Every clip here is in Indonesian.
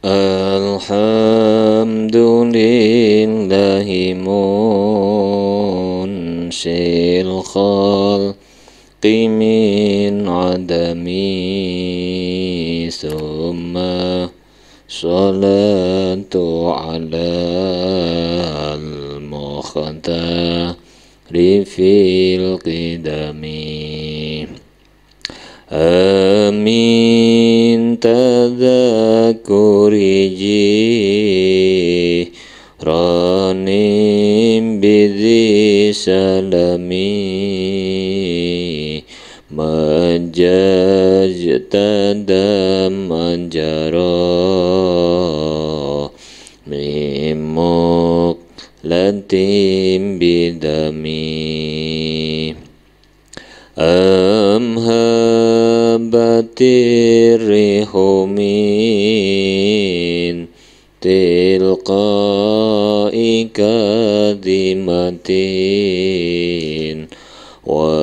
Alhamdulillahi munsil khalqi min adami summa salatu ala al-mukhtari fil qidami amin tadhakuri jiranim bidhi salami majaj tadam anjaro mimuk latim bidami amhabatir rihumin tilqai kadimatin wa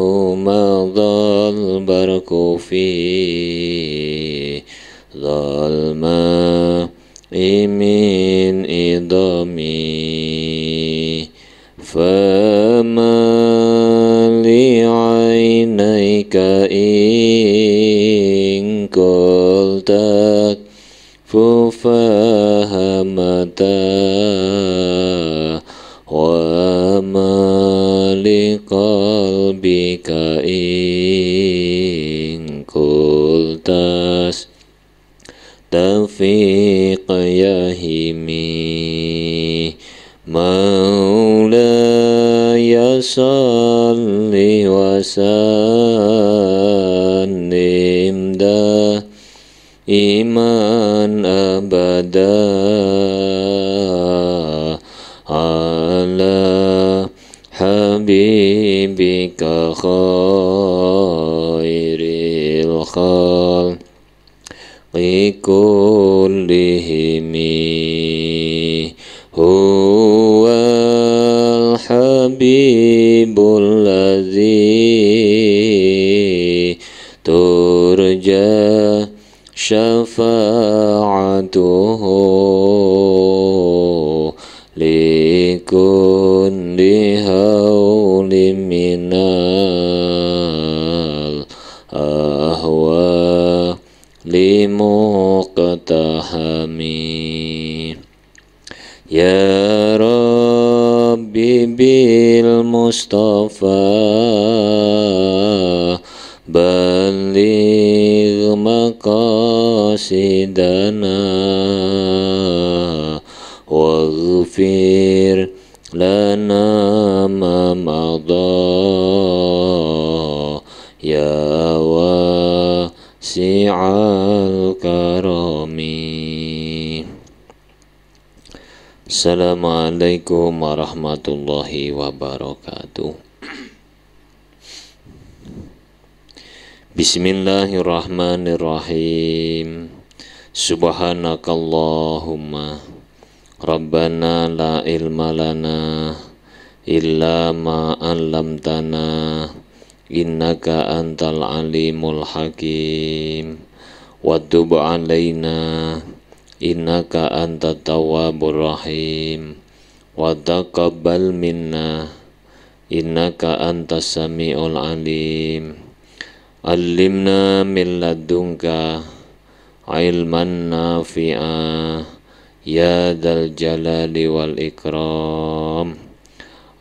awmadhal barku fi dhalma imin idami fama li'ainaika in qultak fufahamata wa ma liqalbika in qultas tafiq yahimi maulaya salli wa sallim iman abada ala habibika khairil khalqi kullihimi huwal habibul ladzi turja syafa'atuhu likulli hawlim minal ahwa limuqtahami ya rabbi bil mustafa baligh maqasidana waghfir lana ma madha ya wasi'al karami. Assalamualaikum warahmatullahi wabarakatuh. Bismillahirrahmanirrahim. Subhanakallahumma Rabbana la ilma lana illa ma 'allamtana innaka antal alimul hakim wa tub 'alaina innaka antat tawwabur rahim wa taqabbal minna innaka antas samiul alim. Allimna min ladunka ilman nafi'a ya dzal jalali wal ikram.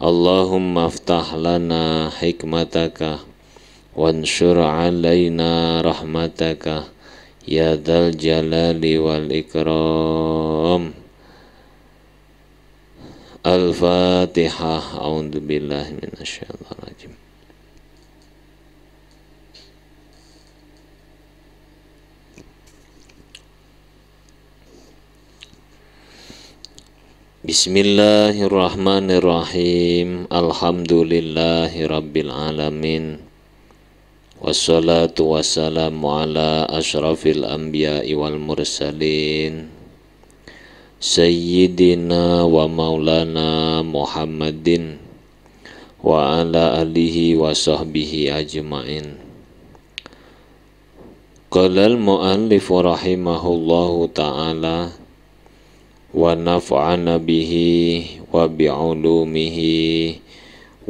Allahumma aftah lana hikmataka wanshur alaina rahmataka ya dzal jalali wal ikram. Al-Fatihah. A'udzu billahi minasyaitonir rajim. Bismillahirrahmanirrahim. Alhamdulillahi rabbil alamin. Wassalatu wassalamu ala ashrafil anbiya'i wal mursalin Sayyidina wa maulana Muhammadin wa ala alihi wa sahbihi ajma'in. Qala al-mu'allif rahimahullahu ta'ala wa naf'ana bihi wa bi'ulumihi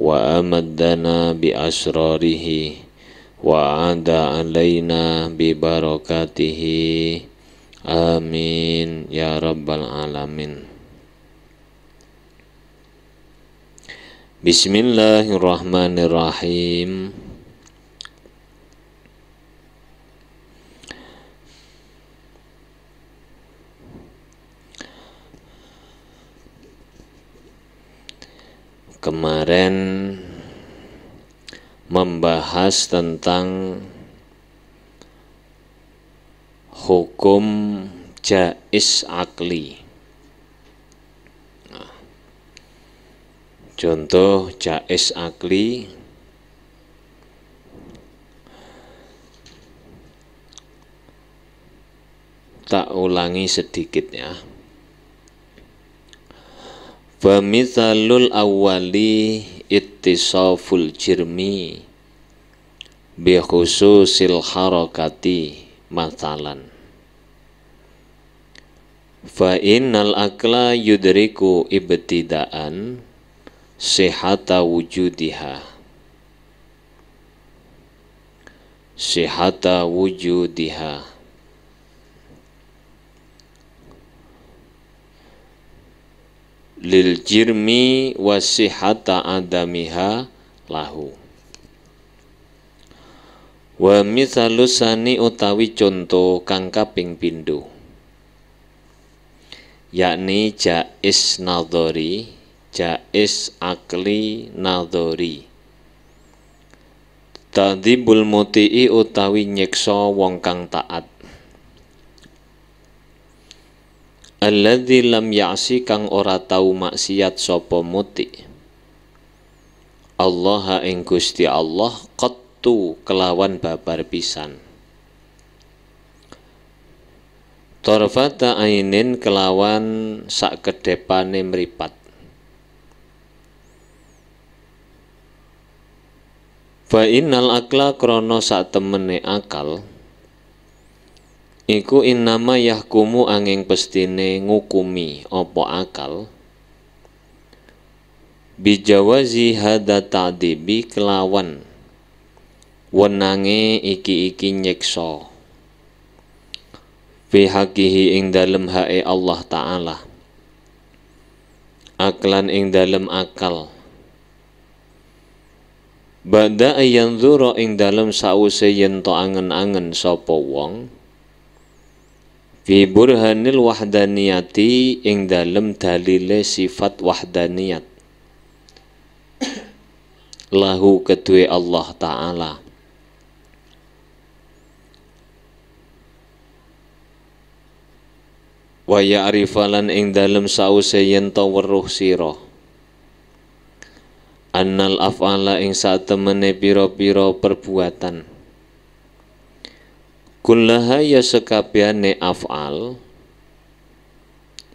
wa amaddana bi asrarihi wa ada alaina bi barakatihi amin ya rabbal alamin. Bismillahirrahmanirrahim. Kemarin membahas tentang hukum jaiz akli. Contoh jaiz akli tak ulangi sedikit ya. Famithalul awwali ittisaful jirmi bi khususil harakati mathalan. Fa innal akla yudriku ibtidaan sihata wujudiha lil jirmi wasihata adamiha lahu. Wa mithalusani utawi contoh kang kaping pindho yakni jaiz nadhari, jaiz akli nadhari. Tadhibul muti'i utawi nyiksa wong kang taat. Alladzi lam ya'si kang ora tau maksiat sapa muti. Allah ing Gusti Allah qattu kelawan babar pisan. Tarfata ainin kelawan sak kedepane mripat. Fa innal akla krana sak temene akal iku innama yahkumu angin pestine ngukumi apa akal bijawazi hada ta'dibi kelawan wenange iki nyeksa fi haqihi ing dalem hae Allah Ta'ala aklan ing dalem akal ba'da ayanzura ing dalem sause yen to angen-angen sapa wong fi burhanil wahdaniyati ing dalem dalile sifat wahdaniyat lahu kedue Allah Ta'ala wa ya'rifalan ing dalem sause yen to weruh sira annal af'ala ing satemene pira-pira perbuatan kullaha ya sekabehane af'al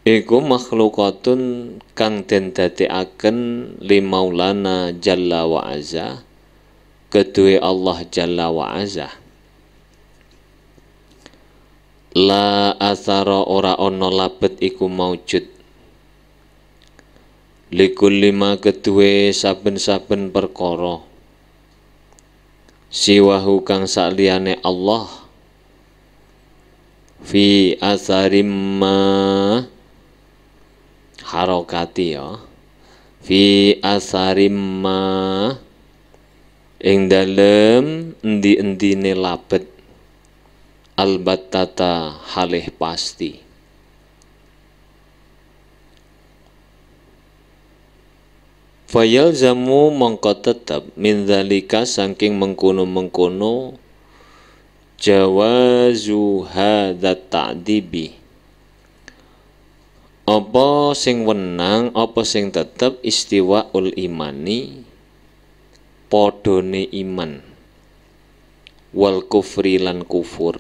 iku makhlukatun kang den dadekaken li Maulana Jalla wa Azza kedue Allah Jalla wa Azza. La athara ora ana labet iku maujud likulli ma kedue saben-saben perkara siwahu kang saliyane Allah fi asarimma harokati ya fi asarimma ing dalem endi-endine labet albattata halih pasti fayalzamu mongko tetep min dzalika saking mengkono-mengkono jawazu hadat ta'dibi apa sing wenang apa sing tetep istiwaul imani podone iman wal kufri lan kufur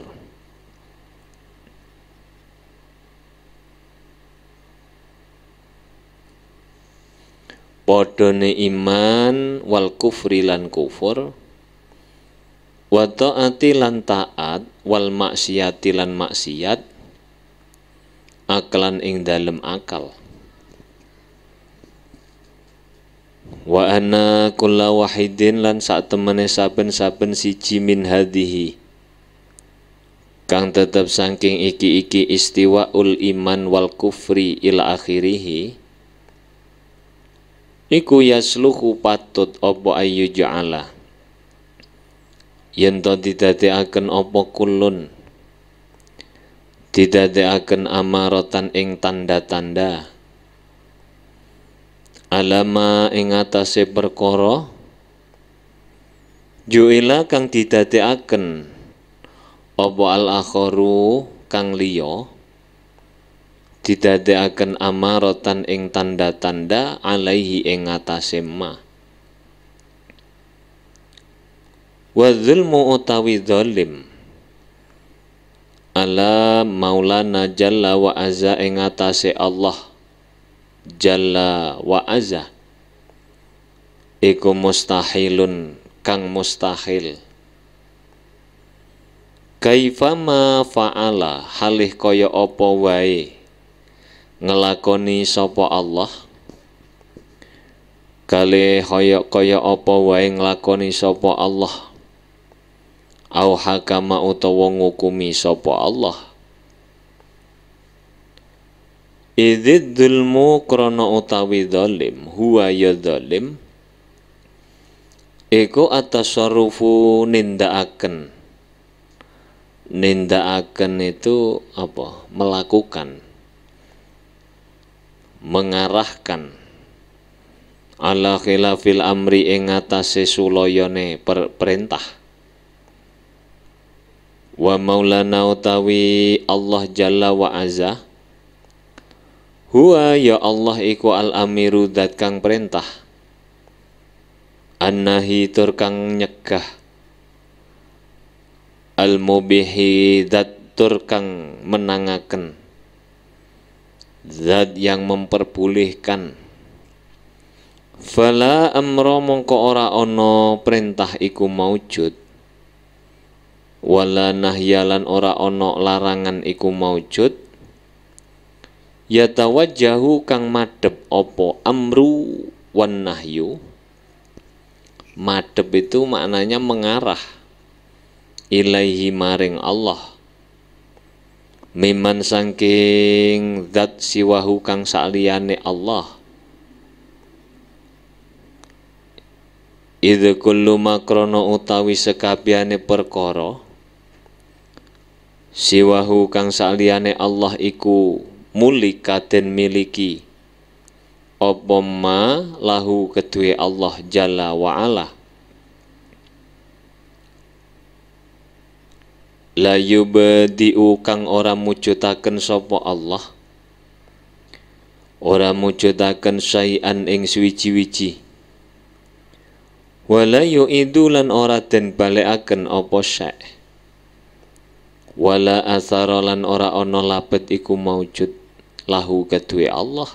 podone iman wal kufri lan kufur wa ta'ati lan taat wal maksiati lan maksiat aklan ing dalem akal. Wa anna kulla wahidin lan sak temene saben-saben siji min hadhihi kang tetep saking iki istiwaul iman wal kufri ila akhirih iku yasluhu patut apa ayu ja'ala yen to didadekaken apa kulun didadekaken amaratan ing tanda-tanda alama ing atase perkara juila kang didadekaken apa al-akharu kang liya didadekaken amaratan ing tanda-tanda alaihi ing atase ma wa zulmu utawi zalim ala maulana jalla wa azza ing atase Allah jalla wa azza iku mustahilun kang mustahil kaifama fa'ala halih kaya apa wae ngelakoni sapa Allah kalih kaya apa wae nglakoni sapa Allah au hakama utawa ngukumi sapa Allah idzid dzulmu krana utawi zalim huwa ya zalim iku atasarrufu nindakaken itu apa melakukan mengarahkan ala khilafil amri ing atase sulayane perintah wa maulana utawi Allah jalla wa azza huwa ya Allah iku al amiru dat kang perintah annahi tur kang nyegah al mubihi dat tur kang menangaken zat yang memperbolehkan fala amra mongko ora ana perintah iku maujud wala nahyalan ora ana larangan iku maujud yatawajjahu kang madhep apa amru wan nahyu madhep itu maknanya mengarah ilaihi maring Allah miman saking zat siwahu kang saliyane Allah idza kullu makrono utawi sekabehane perkara siwahu kang saliyane Allah iku mulika den miliki apa ma lahu kedue Allah jalla wa ala la yubdi'u kang ora mujudaken sapa Allah ora mujudaken syai'an ing suwiji-wiji wala yu'idu lan ora den balekaken apa syai' wala asara lan ora ana labet iku maujud lahu kedue Allah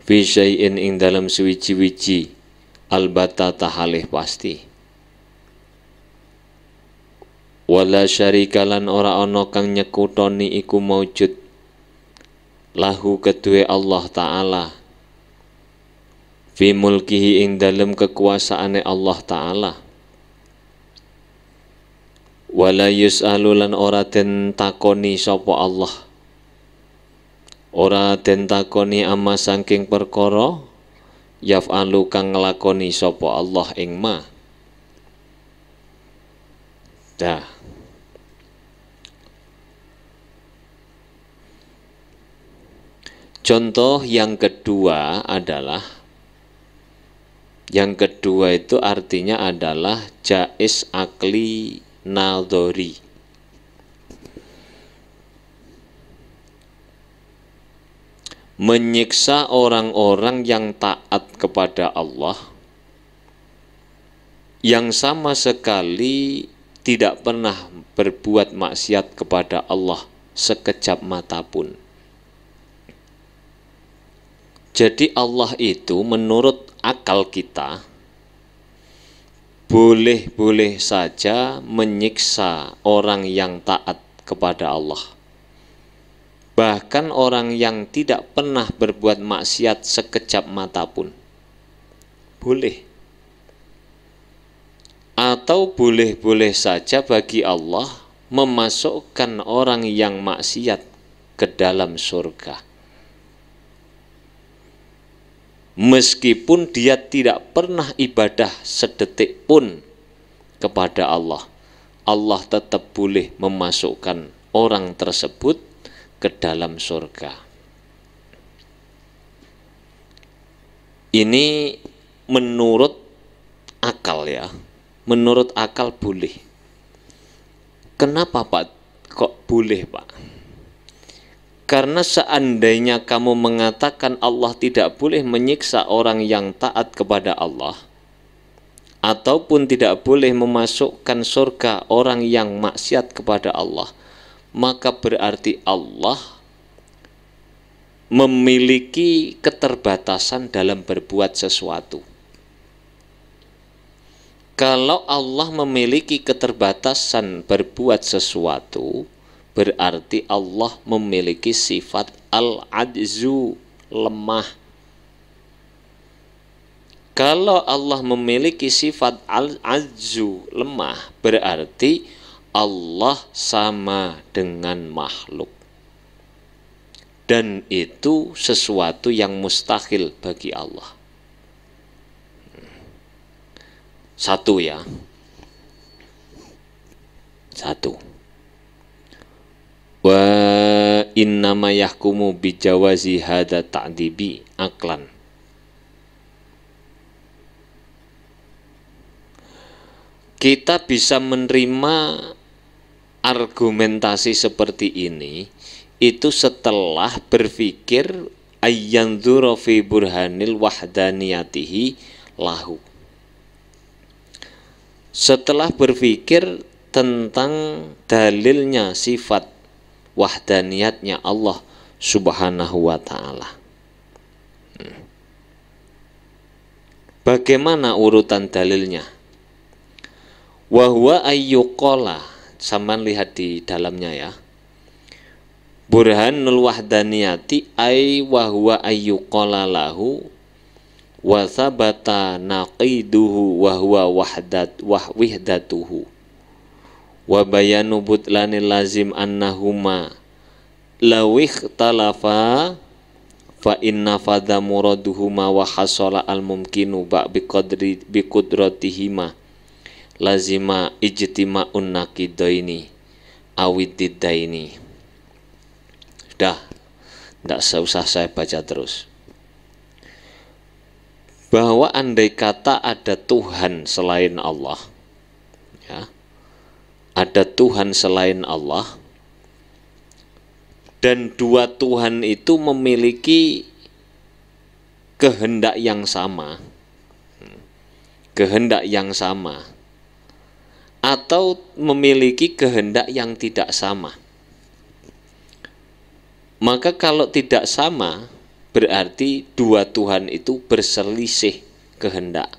fi syai'in ing dalam suwiji-wiji albatata halih pasti wala syarikalan ora ana kang nyekutoni iku maujud lahu kedue Allah Ta'ala fi mulkihi ing dalem kekuasaane Allah Ta'ala wala yus'alu lan ora den takoni sapa Allah ora den takoni amma saking perkara yaf'alu kang nglakoni sapa Allah ing ma dah. Contoh yang kedua adalah itu artinya adalah jaiz akli nadhari. Menyiksa orang-orang yang taat kepada Allah yang sama sekali tidak pernah berbuat maksiat kepada Allah sekejap mata pun. Jadi Allah itu menurut akal kita boleh-boleh saja menyiksa orang yang taat kepada Allah. Bahkan orang yang tidak pernah berbuat maksiat sekejap mata pun boleh. Atau boleh-boleh saja bagi Allah memasukkan orang yang maksiat ke dalam surga, meskipun dia tidak pernah ibadah sedetik pun kepada Allah. Allah tetap boleh memasukkan orang tersebut ke dalam surga. Ini menurut akal ya. Menurut akal boleh. Kenapa Pak? Kok boleh Pak? Karena seandainya kamu mengatakan Allah tidak boleh menyiksa orang yang taat kepada Allah, ataupun tidak boleh memasukkan surga orang yang maksiat kepada Allah, maka berarti Allah memiliki keterbatasan dalam berbuat sesuatu. Kalau Allah memiliki keterbatasan berbuat sesuatu, berarti Allah memiliki sifat al-ajzu, lemah. Kalau Allah memiliki sifat al-ajzu, lemah, berarti Allah sama dengan makhluk. Dan itu sesuatu yang mustahil bagi Allah. Satu ya. Satu. Wa innama yahkumu bijawazi hada ta'dibi aklan. Kita bisa menerima argumentasi seperti ini itu setelah berpikir ayyanzura fi burhanil wahdaniyatihi lahu. Setelah berpikir tentang dalilnya sifat wahdaniyatnya Allah Subhanahu wa ta'ala. Bagaimana urutan dalilnya? Wa huwa ayyuqala, sampean lihat di dalamnya ya. Burhanul wahdaniyati ay wa huwa ayyuqala lahu wa thabata naqiduhu wa huwa wahdatuhu wa bayanu butlanil lazim annahuma lawih talafa fa inna fadha muraduhuma wa hasala al mumkinu ba biqudratihima lazima ijtima'un naqidaini awiddidaini. Sudah, tidak usah saya baca terus. Bahwa andai kata ada Tuhan selain Allah, ya, ada Tuhan selain Allah, dan dua Tuhan itu memiliki kehendak yang sama, atau memiliki kehendak yang tidak sama, maka kalau tidak sama berarti dua Tuhan itu berselisih kehendak.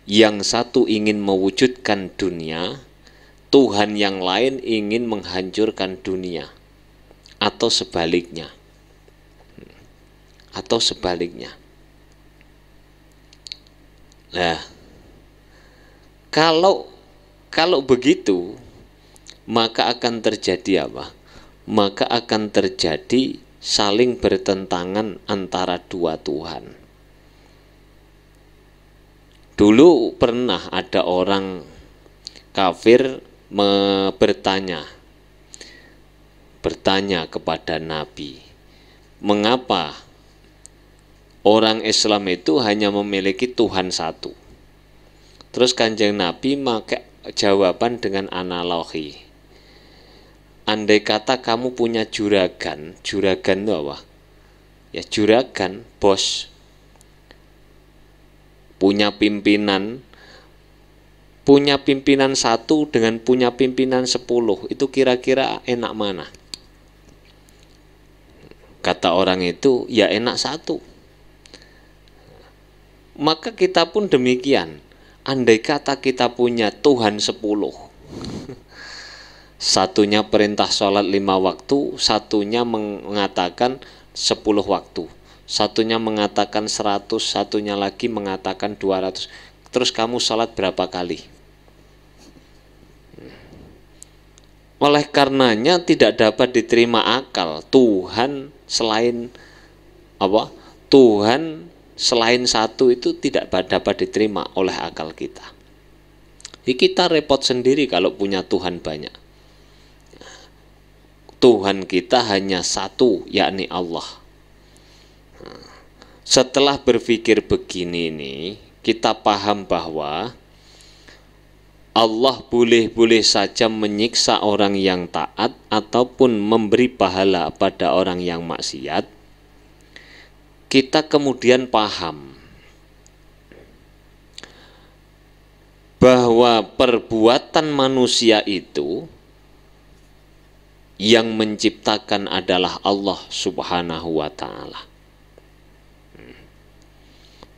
Yang satu ingin mewujudkan dunia, Tuhan yang lain ingin menghancurkan dunia, atau sebaliknya. Nah, kalau begitu, maka akan terjadi apa? Maka akan terjadi saling bertentangan antara dua Tuhan. Dulu pernah ada orang kafir bertanya kepada Nabi, mengapa orang Islam itu hanya memiliki Tuhan satu? Terus Kanjeng Nabi pakai jawaban dengan analogi. Andai kata kamu punya juragan itu apa? Ya juragan, bos. Punya pimpinan satu dengan punya pimpinan 10, itu kira-kira enak mana? Kata orang itu, ya enak satu. Maka kita pun demikian. andai kata kita punya Tuhan 10, satunya perintah sholat 5 waktu, satunya mengatakan 10 waktu, satunya mengatakan 100, satunya lagi mengatakan 200. Terus kamu sholat berapa kali? Oleh karenanya tidak dapat diterima akal Tuhan selain apa? Tuhan selain satu itu tidak dapat diterima oleh akal kita. Jadi kita repot sendiri kalau punya Tuhan banyak. Tuhan kita hanya satu, yakni Allah. Setelah berpikir begini nih, kita paham bahwa Allah boleh-boleh saja menyiksa orang yang taat ataupun memberi pahala pada orang yang maksiat. Kita kemudian paham bahwa perbuatan manusia itu yang menciptakan adalah Allah Subhanahu wa ta'ala.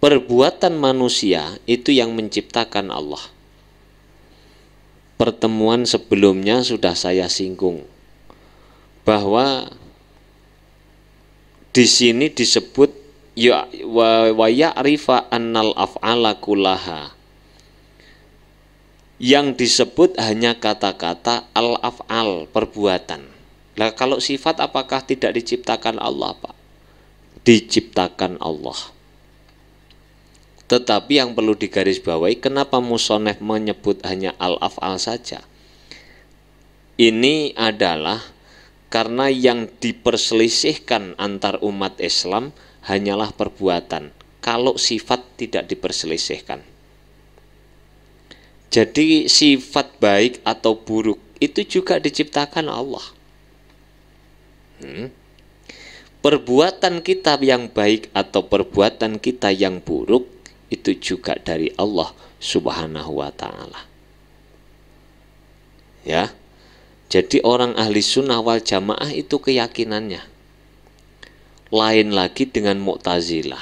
Perbuatan manusia itu yang menciptakan Allah. Pertemuan sebelumnya sudah saya singgung bahwa di sini disebut wa ya'rifa annal af'ala kullaha. Yang disebut hanya kata-kata al-af'al, perbuatan. Lah kalau sifat apakah tidak diciptakan Allah, Pak? Diciptakan Allah. Tetapi yang perlu digarisbawahi, kenapa musonef menyebut hanya al-af'al saja? Ini adalah karena yang diperselisihkan antar umat Islam hanyalah perbuatan. Kalau sifat tidak diperselisihkan. Jadi sifat baik atau buruk itu juga diciptakan Allah. Perbuatan kita yang baik atau perbuatan kita yang buruk itu juga dari Allah Subhanahu wa ta'ala. Ya. Jadi orang ahli sunnah wal jamaah itu keyakinannya lain lagi dengan Mu'tazilah.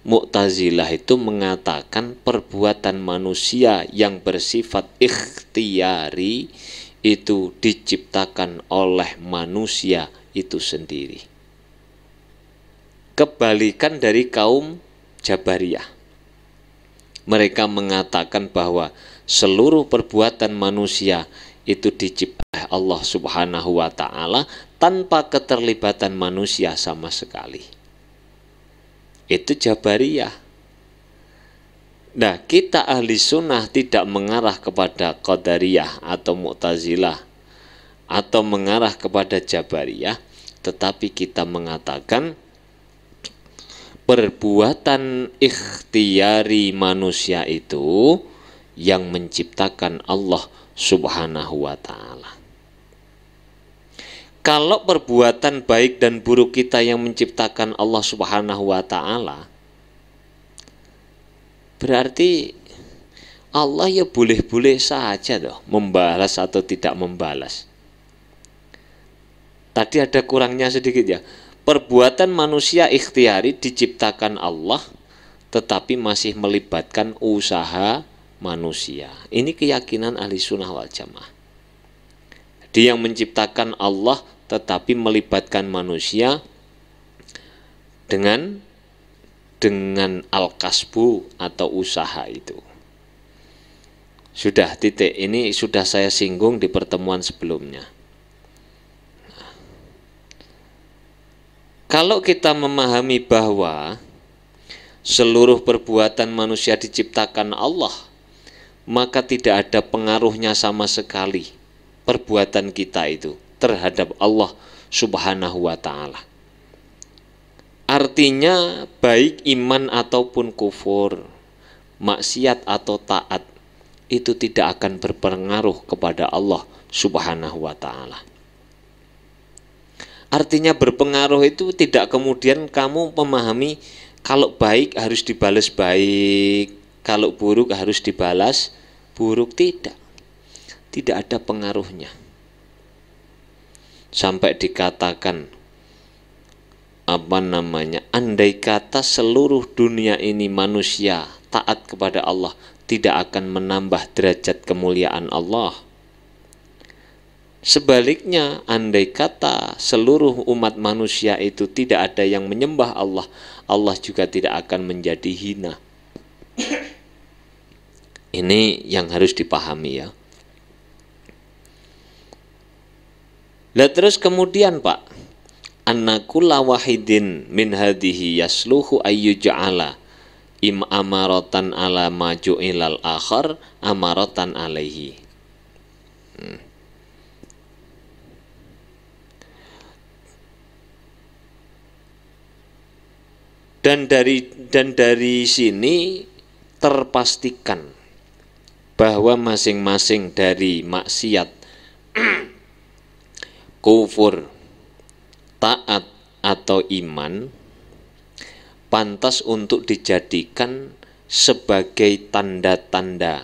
Mu'tazilah itu mengatakan perbuatan manusia yang bersifat ikhtiyari itu diciptakan oleh manusia itu sendiri. Kebalikan dari kaum Jabariyah. Mereka mengatakan bahwa seluruh perbuatan manusia itu diciptakan oleh Allah Subhanahu wa ta'ala tanpa keterlibatan manusia sama sekali. Itu Jabariyah. Nah, kita ahli sunnah tidak mengarah kepada Qadariyah atau Mu'tazilah atau mengarah kepada Jabariyah, tetapi kita mengatakan perbuatan ikhtiyari manusia itu yang menciptakan Allah Subhanahu wa ta'ala. Kalau perbuatan baik dan buruk kita yang menciptakan Allah Subhanahu wa ta'ala, berarti Allah ya boleh-boleh saja loh membalas atau tidak membalas. Tadi ada kurangnya sedikit ya. Perbuatan manusia ikhtiyari diciptakan Allah, tetapi masih melibatkan usaha manusia. Ini keyakinan ahli sunnah wal jamaah. Dia yang menciptakan Allah tetapi melibatkan manusia dengan al-kasbu atau usaha itu. Sudah titik, ini sudah saya singgung di pertemuan sebelumnya. Kalau kita memahami bahwa seluruh perbuatan manusia diciptakan Allah, maka tidak ada pengaruhnya sama sekali perbuatan kita itu terhadap Allah Subhanahu wa ta'ala. Artinya baik iman ataupun kufur, maksiat atau taat, itu tidak akan berpengaruh kepada Allah Subhanahu wa ta'ala. Artinya berpengaruh itu tidak kemudian kamu memahami kalau baik harus dibalas baik, kalau buruk harus dibalas buruk. Tidak ada pengaruhnya. Sampai dikatakan andai kata seluruh dunia ini manusia taat kepada Allah tidak akan menambah derajat kemuliaan Allah. Sebaliknya, andai kata seluruh umat manusia itu tidak ada yang menyembah Allah, Allah juga tidak akan menjadi hina. Ini yang harus dipahami ya. Lah terus kemudian Pak, anna kulla wahidin min hadhihi yasluhu ayyuja'ala amaratan ala maju'ilal akhar amaratan alaihi. Dan dari sini terpastikan bahwa masing-masing dari maksiat, kufur, taat atau iman pantas untuk dijadikan sebagai tanda-tanda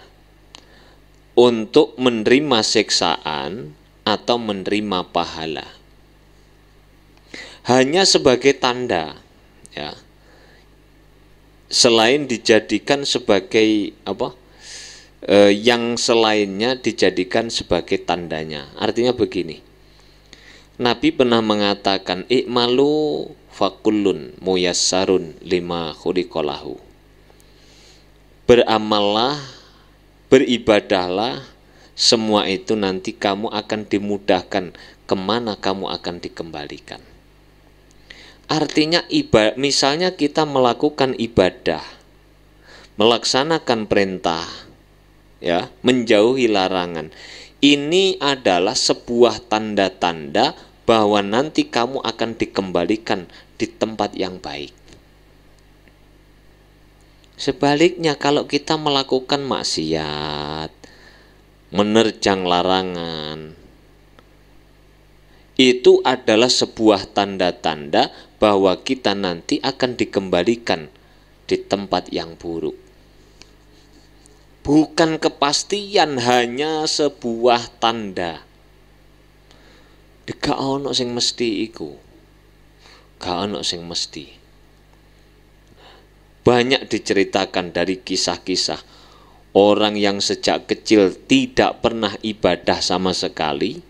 untuk menerima siksaan atau menerima pahala. Hanya sebagai tanda ya. Selain dijadikan sebagai yang selainnya dijadikan sebagai tandanya. Artinya begini, Nabi pernah mengatakan i'malu fakullun muyassarun lima khuliqalahu. Beramallah, beribadahlah, semua itu nanti kamu akan dimudahkan kemana kamu akan dikembalikan. Artinya misalnya kita melakukan ibadah, melaksanakan perintah, ya, menjauhi larangan. Ini adalah sebuah tanda-tanda bahwa nanti kamu akan dikembalikan di tempat yang baik. Sebaliknya kalau kita melakukan maksiat, menerjang larangan, itu adalah sebuah tanda-tanda bahwa kita nanti akan dikembalikan di tempat yang buruk. Bukan kepastian, hanya sebuah tanda. Gak ono sing mesti iku. Gak ono sing mesti. Banyak diceritakan dari kisah-kisah orang yang sejak kecil tidak pernah ibadah sama sekali.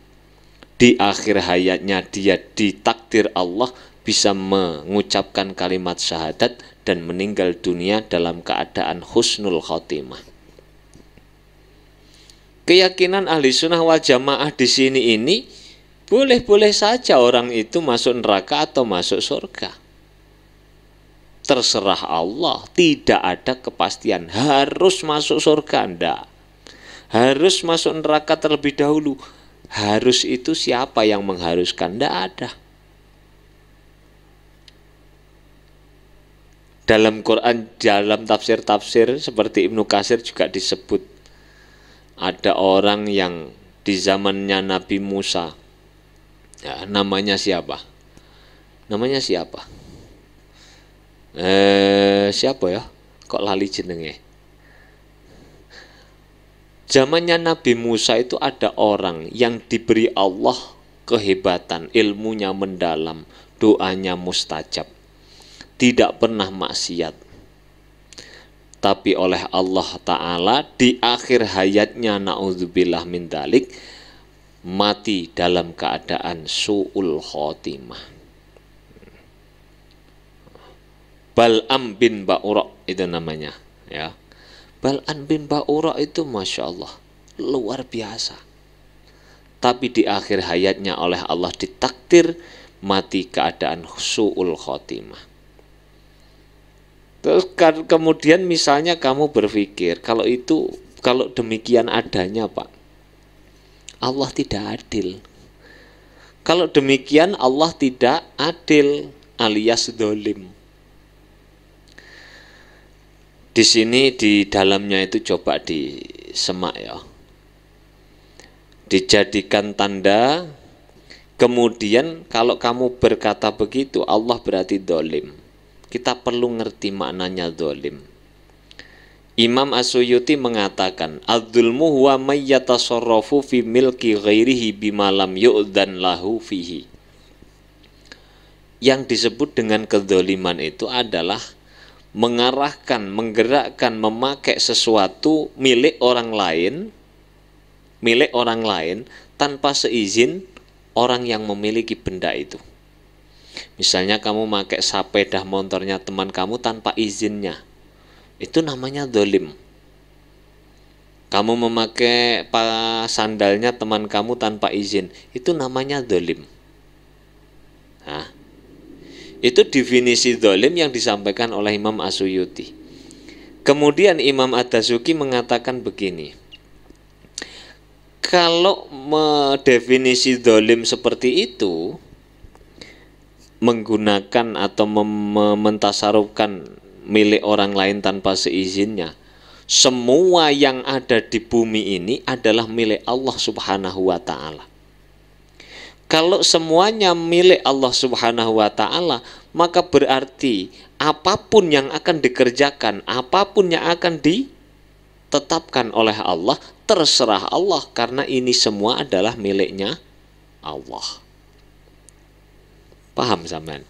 Di akhir hayatnya dia ditakdir Allah bisa mengucapkan kalimat syahadat dan meninggal dunia dalam keadaan husnul khotimah. Keyakinan ahli sunnah wal jamaah di sini ini boleh-boleh saja orang itu masuk neraka atau masuk surga. Terserah Allah, tidak ada kepastian harus masuk surga, enggak. Harus masuk neraka terlebih dahulu. Harus itu siapa yang mengharuskan? Enggak ada. Dalam Quran, dalam tafsir-tafsir seperti Ibnu Katsir juga disebut ada orang yang di zamannya Nabi Musa, ya, namanya siapa? Namanya siapa? Siapa ya? Kok lali jenenge? Zamannya Nabi Musa itu ada orang yang diberi Allah kehebatan, ilmunya mendalam, doanya mustajab, tidak pernah maksiat. Tapi oleh Allah Ta'ala di akhir hayatnya, na'udzubillah min dalik, mati dalam keadaan su'ul khotimah. Bal'am bin Ba'ura itu namanya, ya. Bal'am bin Ba'ura itu Masya Allah luar biasa. Tapi di akhir hayatnya oleh Allah ditakdir mati keadaan su'ul khotimah. Terus kemudian misalnya kamu berpikir kalau demikian adanya Pak, Allah tidak adil. Kalau demikian Allah tidak adil alias dolim. Di sini di dalamnya itu coba disemak ya. Dijadikan tanda, kemudian kalau kamu berkata begitu Allah berarti dolim. Kita perlu ngerti maknanya dolim. Imam As-Suyuti mengatakan, "Adzulmu huwa may yatasarrafu fi milki ghairihi bima lam yu'dzan lahu fihi." Yang disebut dengan kedoliman itu adalah mengarahkan, menggerakkan, memakai sesuatu milik orang lain tanpa seizin orang yang memiliki benda itu. Misalnya kamu pakai sepeda motornya teman kamu tanpa izinnya, itu namanya dolim. Kamu memakai sandalnya teman kamu tanpa izin, itu namanya dolim. Nah, itu definisi dolim yang disampaikan oleh Imam As-Suyuti. Kemudian Imam Ad-Dasuki mengatakan begini, kalau mendefinisi dolim seperti itu, menggunakan atau mentasarufkan milik orang lain tanpa seizinnya, semua yang ada di bumi ini adalah milik Allah Subhanahu wa ta'ala. Kalau semuanya milik Allah Subhanahu wa ta'ala, maka berarti apapun yang akan dikerjakan, apapun yang akan ditetapkan oleh Allah, terserah Allah, karena ini semua adalah miliknya Allah. Paham sampean?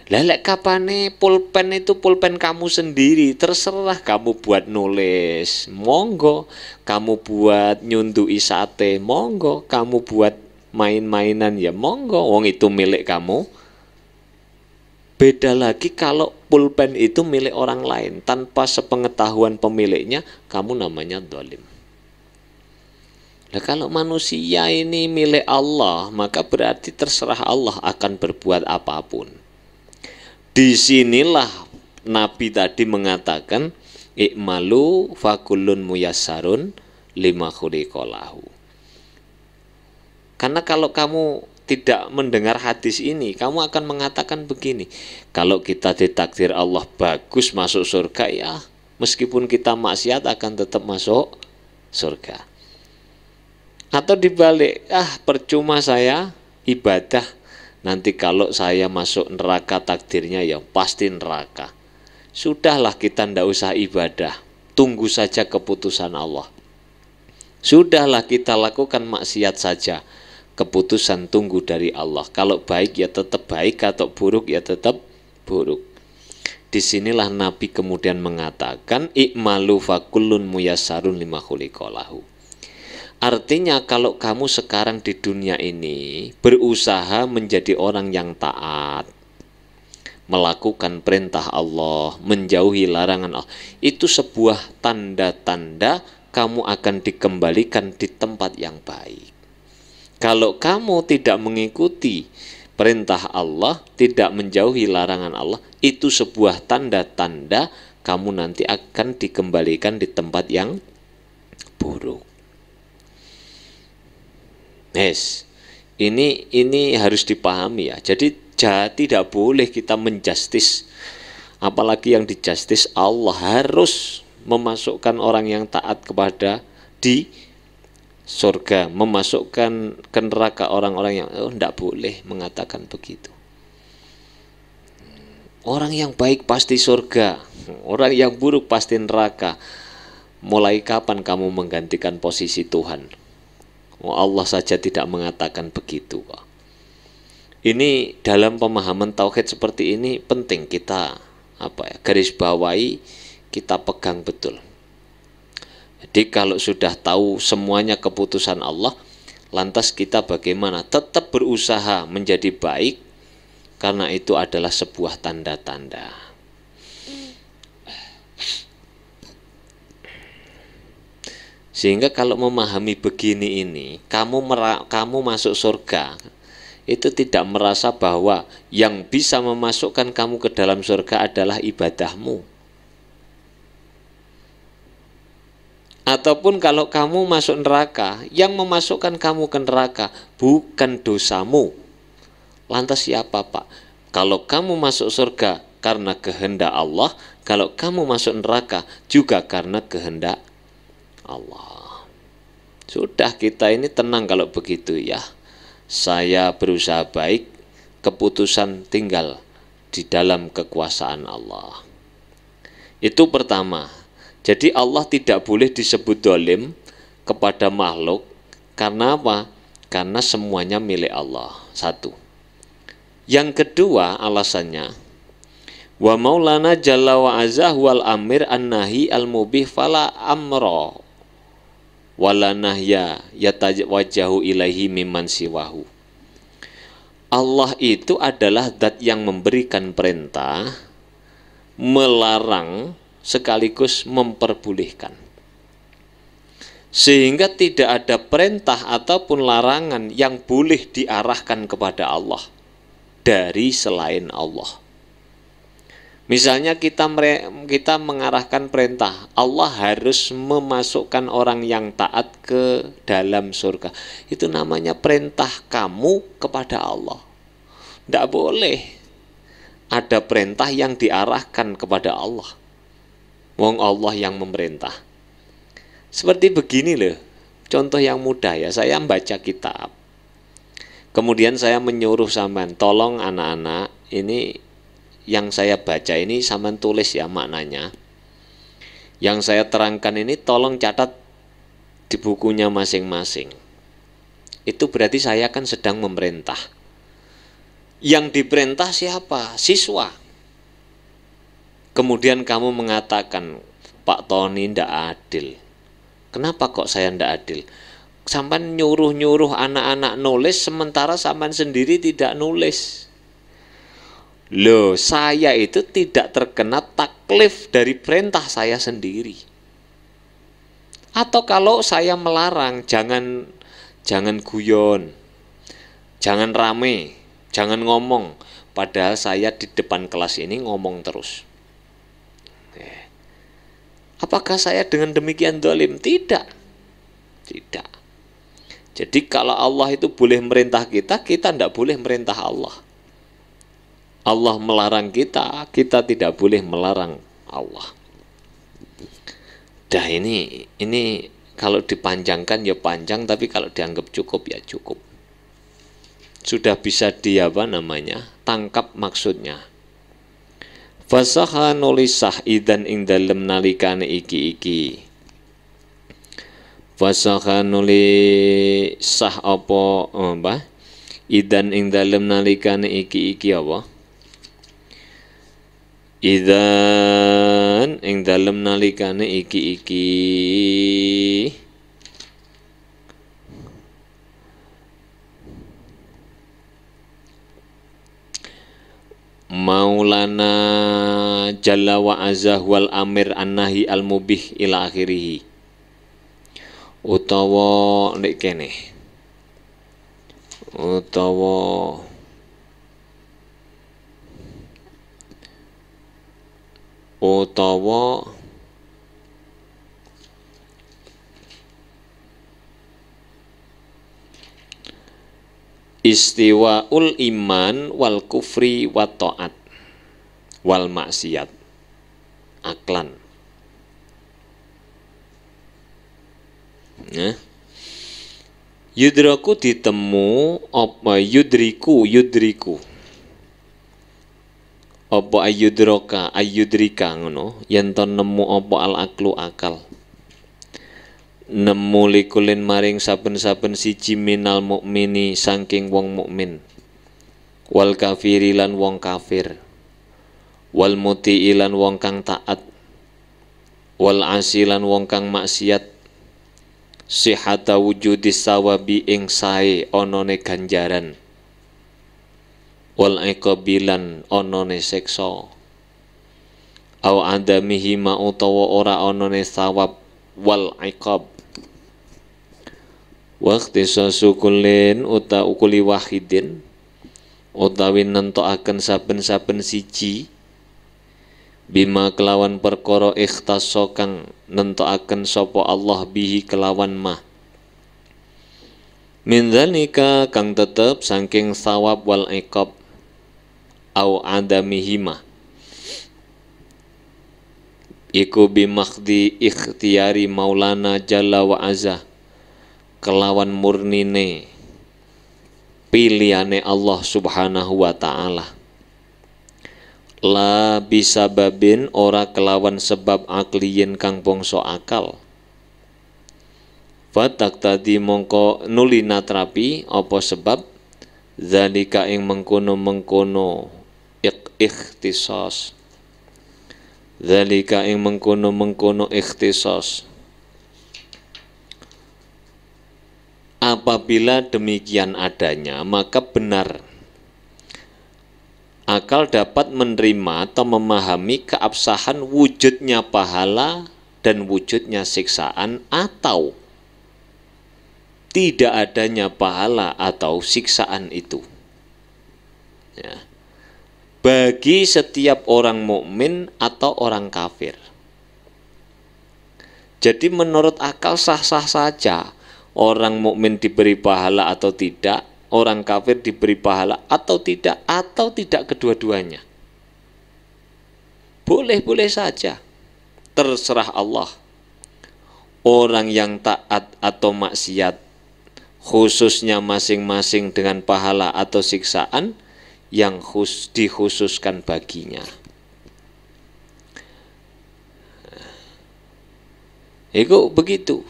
Lelek kapane pulpen itu pulpen kamu sendiri, terserah kamu buat nulis, monggo. Kamu buat nyundui sate, monggo. Kamu buat main-mainan, ya monggo. Wong itu milik kamu. Beda lagi kalau pulpen itu milik orang lain, tanpa sepengetahuan pemiliknya, kamu namanya dolim. Nah, kalau manusia ini milik Allah, maka berarti terserah Allah akan berbuat apapun. Disinilah Nabi tadi mengatakan, ikmalu fakulun muyassarun lima khuliqalahu. Karena kalau kamu tidak mendengar hadis ini, kamu akan mengatakan begini, kalau kita ditakdir Allah bagus masuk surga, ya meskipun kita maksiat akan tetap masuk surga. Atau dibalik, percuma saya ibadah, nanti kalau saya masuk neraka takdirnya ya pasti neraka. Sudahlah, kita ndak usah ibadah, tunggu saja keputusan Allah. Sudahlah, kita lakukan maksiat saja, keputusan tunggu dari Allah. Kalau baik ya tetap baik, atau buruk ya tetap buruk. Disinilah Nabi kemudian mengatakan, ikmalu fakullun muyassarun lima khuliqalahu. Artinya kalau kamu sekarang di dunia ini berusaha menjadi orang yang taat, melakukan perintah Allah, menjauhi larangan Allah, itu sebuah tanda-tanda kamu akan dikembalikan di tempat yang baik. Kalau kamu tidak mengikuti perintah Allah, tidak menjauhi larangan Allah, itu sebuah tanda-tanda kamu nanti akan dikembalikan di tempat yang buruk. Yes, ini harus dipahami ya. Jadi tidak boleh kita menjustis, apalagi yang dijustis Allah, harus memasukkan orang yang taat kepada di surga, memasukkan ke neraka orang-orang yang tidak boleh mengatakan begitu. Orang yang baik pasti surga, orang yang buruk pasti neraka. Mulai kapan kamu menggantikan posisi Tuhan? Allah saja tidak mengatakan begitu. Ini dalam pemahaman tauhid seperti ini penting kita garis bawahi, kita pegang betul. Jadi kalau sudah tahu semuanya keputusan Allah, lantas kita bagaimana? Tetap berusaha menjadi baik, karena itu adalah sebuah tanda-tanda. Sehingga kalau memahami begini ini, kamu masuk surga, itu tidak merasa bahwa yang bisa memasukkan kamu ke dalam surga adalah ibadahmu. Ataupun kalau kamu masuk neraka, yang memasukkan kamu ke neraka bukan dosamu. Lantas siapa, Pak? Kalau kamu masuk surga karena kehendak Allah, kalau kamu masuk neraka juga karena kehendak Allah. Sudah, kita ini tenang kalau begitu ya. Saya berusaha baik, keputusan tinggal di dalam kekuasaan Allah. Itu pertama. Jadi Allah tidak boleh disebut dolim kepada makhluk. Karena apa? Karena semuanya milik Allah. Satu. Yang kedua alasannya, Wa maulana jalla wa azza wal amir an-nahi al-mubih fala amra wala nahya yatawajahu ilaihi mimman siwahu. Allah itu adalah zat yang memberikan perintah, melarang sekaligus memperbolehkan. Sehingga tidak ada perintah ataupun larangan yang boleh diarahkan kepada Allah dari selain Allah. Misalnya kita mengarahkan perintah, Allah harus memasukkan orang yang taat ke dalam surga. Itu namanya perintah kamu kepada Allah. Tidak boleh ada perintah yang diarahkan kepada Allah. Wong Allah yang memerintah. Seperti begini loh, contoh yang mudah ya, saya membaca kitab. Kemudian saya menyuruh sampean, tolong anak-anak, ini yang saya baca ini sampean tulis ya maknanya. Yang saya terangkan ini tolong catat di bukunya masing-masing. Itu berarti saya kan sedang memerintah. Yang diperintah siapa? Siswa. Kemudian kamu mengatakan, Pak Tony ndak adil. Kenapa kok saya ndak adil? Sampean nyuruh-nyuruh anak-anak nulis sementara sampean sendiri tidak nulis. Loh, saya itu tidak terkena taklif dari perintah saya sendiri. Atau kalau saya melarang, jangan guyon, jangan rame, jangan ngomong. Padahal saya di depan kelas ini ngomong terus. Apakah saya dengan demikian zalim? Tidak. Tidak. Jadi kalau Allah itu boleh merintah kita, kita tidak boleh merintah Allah. Allah melarang kita, kita tidak boleh melarang Allah. Dah ini kalau dipanjangkan ya panjang, tapi kalau dianggap cukup ya cukup. Sudah bisa tangkap maksudnya. Fasaha nulisah idan ing dalem nalikane iki. Fasaha nulisah apa idan ing dalem nalikane iki apa? Idzan ing dalem nalikane iki Maulana jalla wa azza wal amir an-nahi al-mubih ila akhirih. Utawa nek kene utawa istiwaul iman wal kufri wa ta'at wal maksiat aklan. Yudraku ditemu apa yudriku apa ayudrika ngono yen to nemu apa al aklu akal, nemu likulin maring saben-saben siji minal mukmini saking wong mukmin, wal kafiri lan wong kafir, wal muti lan wong kang taat, wal asilan wong kang maksiat, sihata wujudis sawabi ing sae onone ganjaran, wal iqabilan onone seksa, au adamihi ma utawa ora onone sawab wal iqab, waqti sasukulin uta ukuli wahidin utawi nentokaken saben-saben siji bima kelawan perkara ikhtaso kang nentokaken sapa Allah bihi kelawan mah min dzalika kang tetep saking sawab wal iqab au adamihima iku bimakhdi ikhtiyari maulana jalla wa azza kelawan murnine pilihane Allah subhanahu wa ta'ala, la bisababin ora kelawan sebab akliyin kang bangsa akal, fatak tadi mongko nuli natrapi apa sebab zalika ing mengkono ikhtisas Dzalika ing mengkono-mengkono ikhtisos. Apabila demikian adanya, maka benar akal dapat menerima atau memahami keabsahan wujudnya pahala dan wujudnya siksaan, atau tidak adanya pahala atau siksaan itu. Ya. Bagi setiap orang mukmin atau orang kafir. Jadi menurut akal sah-sah saja orang mukmin diberi pahala atau tidak, orang kafir diberi pahala atau tidak kedua-duanya. Boleh-boleh saja, terserah Allah. Orang yang taat atau maksiat, khususnya masing-masing dengan pahala atau siksaan yang dikhususkan baginya. Itu begitu.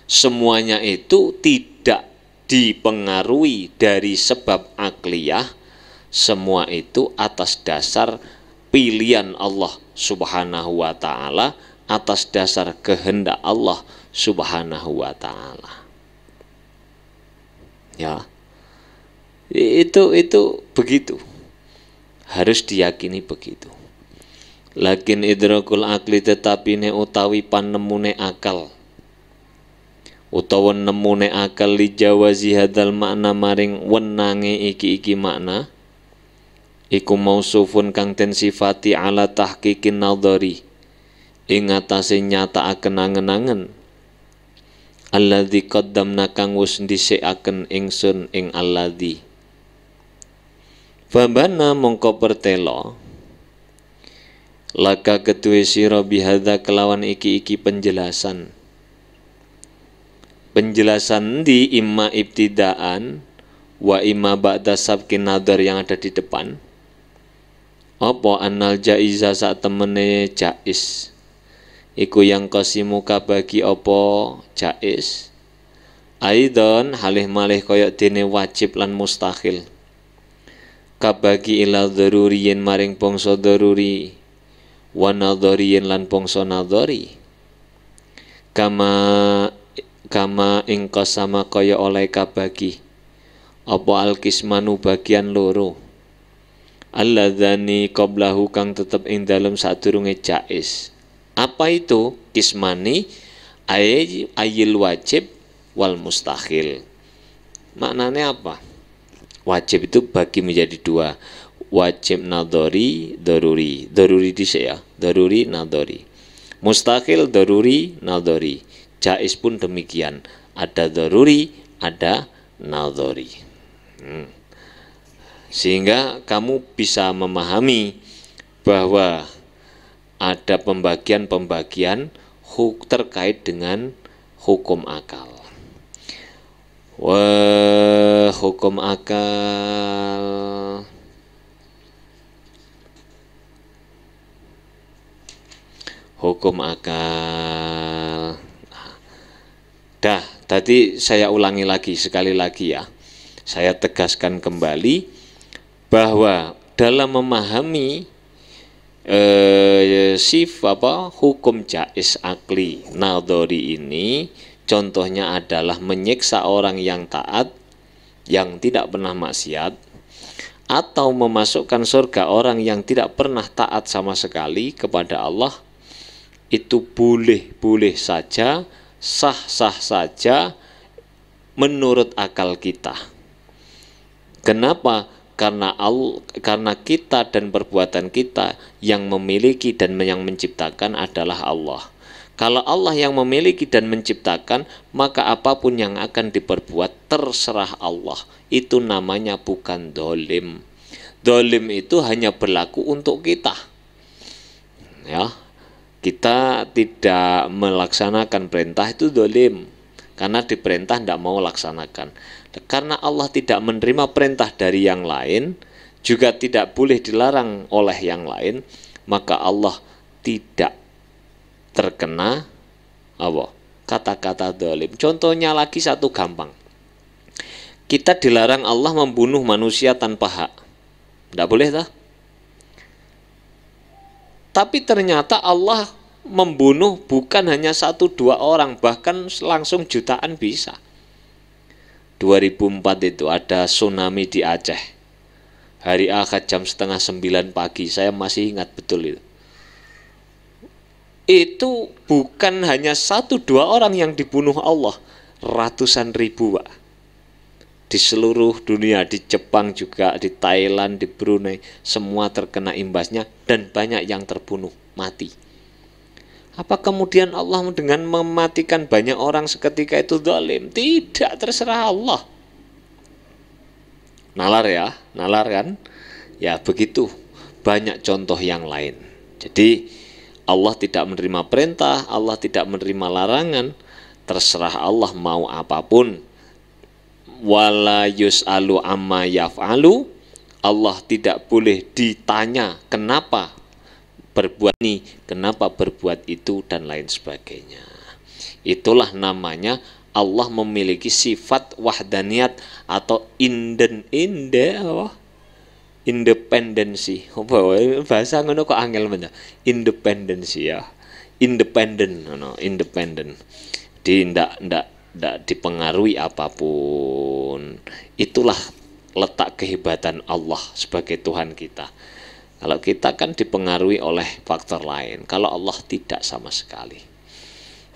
Semuanya itu tidak dipengaruhi dari sebab akliyah, semua itu atas dasar pilihan Allah Subhanahu wa ta'ala, atas dasar kehendak Allah Subhanahu wa ta'ala. Ya, itu begitu, harus diyakini begitu. Lakin idrakul akli tetapi ne utawi panemune akal, utawa nemune akal li jawazi hadal makna maring wenange iki makna, iku mausufun kang den sifati ala tahqiqin nadhari, ing atase nyatakaken angen-angen, alladzi qaddamna kang wis dhisikaken ingsun ing alladzi. Fabana mongko pertelo laka ketuwe sira bihadza kelawan iki penjelasan. Penjelasan di imma ibtidaan wa imma ba'da sabkin nadhar yang ada di depan. Apa annal jaiza saat temene jais iku yang kosimuka bagi apa jais aidon halih malih kaya dene wajib lan mustahil kabagi ila daruriyin maring bangsa daruri wa nadhariyin lan bangsa nadhari kama ing qasama kaya oleh kabagi apa al-kismanu bagian loro alladzani qablahu kang tetep ing dalem sadurunge jais. Apa itu kismani? Ayil wajib wal mustahil. Maknanya apa? Wajib itu bagi menjadi dua, wajib nadhari, daruri. Daruri dhisik ya, daruri nadhari. Mustahil daruri nadhari. Jais pun demikian, ada daruri, ada nadhari. Sehingga kamu bisa memahami bahwa ada pembagian-pembagian terkait dengan hukum akal. Hukum akal Dah, tadi saya ulangi lagi sekali lagi ya. Saya tegaskan kembali bahwa dalam memahami hukum jais akli nadhari ini, contohnya adalah menyiksa orang yang taat, yang tidak pernah maksiat, atau memasukkan surga orang yang tidak pernah taat sama sekali kepada Allah. Itu boleh-boleh saja, sah-sah saja menurut akal kita. Kenapa? Karena kita dan perbuatan kita yang memiliki dan yang menciptakan adalah Allah. Kalau Allah yang memiliki dan menciptakan, maka apapun yang akan diperbuat terserah Allah. Itu namanya bukan dolim. Dolim itu hanya berlaku untuk kita. Ya, kita tidak melaksanakan perintah itu dolim, karena diperintah tidak mau laksanakan. Karena Allah tidak menerima perintah dari yang lain, juga tidak boleh dilarang oleh yang lain, maka Allah tidak terkena kata-kata dolim. Contohnya lagi satu gampang, kita dilarang Allah membunuh manusia tanpa hak, tidak boleh tak? Tapi ternyata Allah membunuh bukan hanya 1-2 orang, bahkan langsung jutaan bisa. 2004 itu ada tsunami di Aceh. Hari Ahad jam 8:30 pagi, saya masih ingat betul itu. Itu bukan hanya 1-2 orang yang dibunuh Allah, ratusan ribu, Pak. Di seluruh dunia, di Jepang juga, di Thailand, di Brunei, semua terkena imbasnya dan banyak yang terbunuh, mati. Apa kemudian Allah dengan mematikan banyak orang seketika itu zalim? Tidak, terserah Allah. Nalar ya, nalar kan? Ya begitu, banyak contoh yang lain. Jadi Allah tidak menerima perintah, Allah tidak menerima larangan, terserah Allah mau apapun. Wala yus'alu amma yaf'alu, Allah tidak boleh ditanya kenapa berbuat ini, kenapa berbuat itu, dan lain sebagainya. Itulah namanya Allah memiliki sifat wahdaniyat atau independensi. Bahasa ngono kok angel bener. Independensi ya. Independen, independen. Ndak dipengaruhi apapun. Itulah letak kehebatan Allah sebagai Tuhan kita. Kalau kita kan dipengaruhi oleh faktor lain, kalau Allah tidak sama sekali.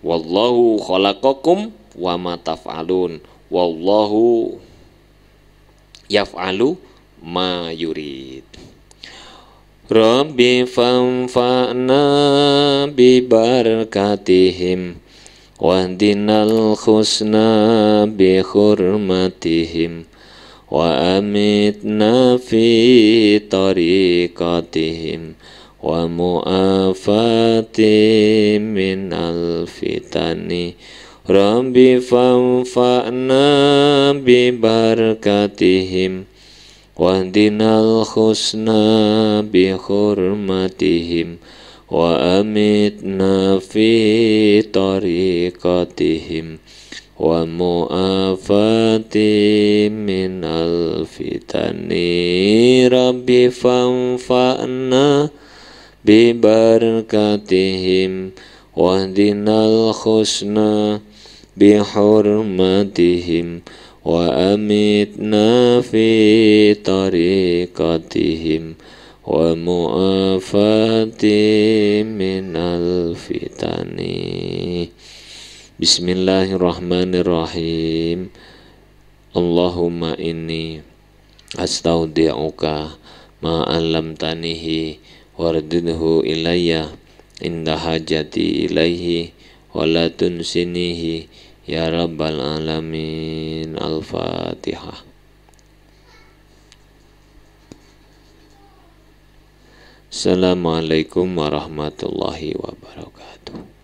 Wallahu khalaqakum wa ma taf'alun, wallahu yaf'alu ma yurid. Rabbi fanfa'na bi barakatihim wahdinal khusna bi hurmatihim wa amitna fi tariqatihim wa mu'afati minal fitani. Rabbi fanfa'na bi barakatihim wahdinal khusna bi hurmatihim wa amitna fi tariqatihim wa mu'afati minal fitani. Rabbi fanfa'na bi barakatihim wahdinal khusna bi hurmatihim wa amitna fi tariqatihim wa mu'afati minal fitani. Bismillahirrahmanirrahim. Allahumma inni astaudi'uka ma 'allamtanihi wardidhu ilayya inda hajati ilaihi wa la tunsinihi ya rabbal alamin. Al-Fatihah. Assalamualaikum warahmatullahi wabarakatuh.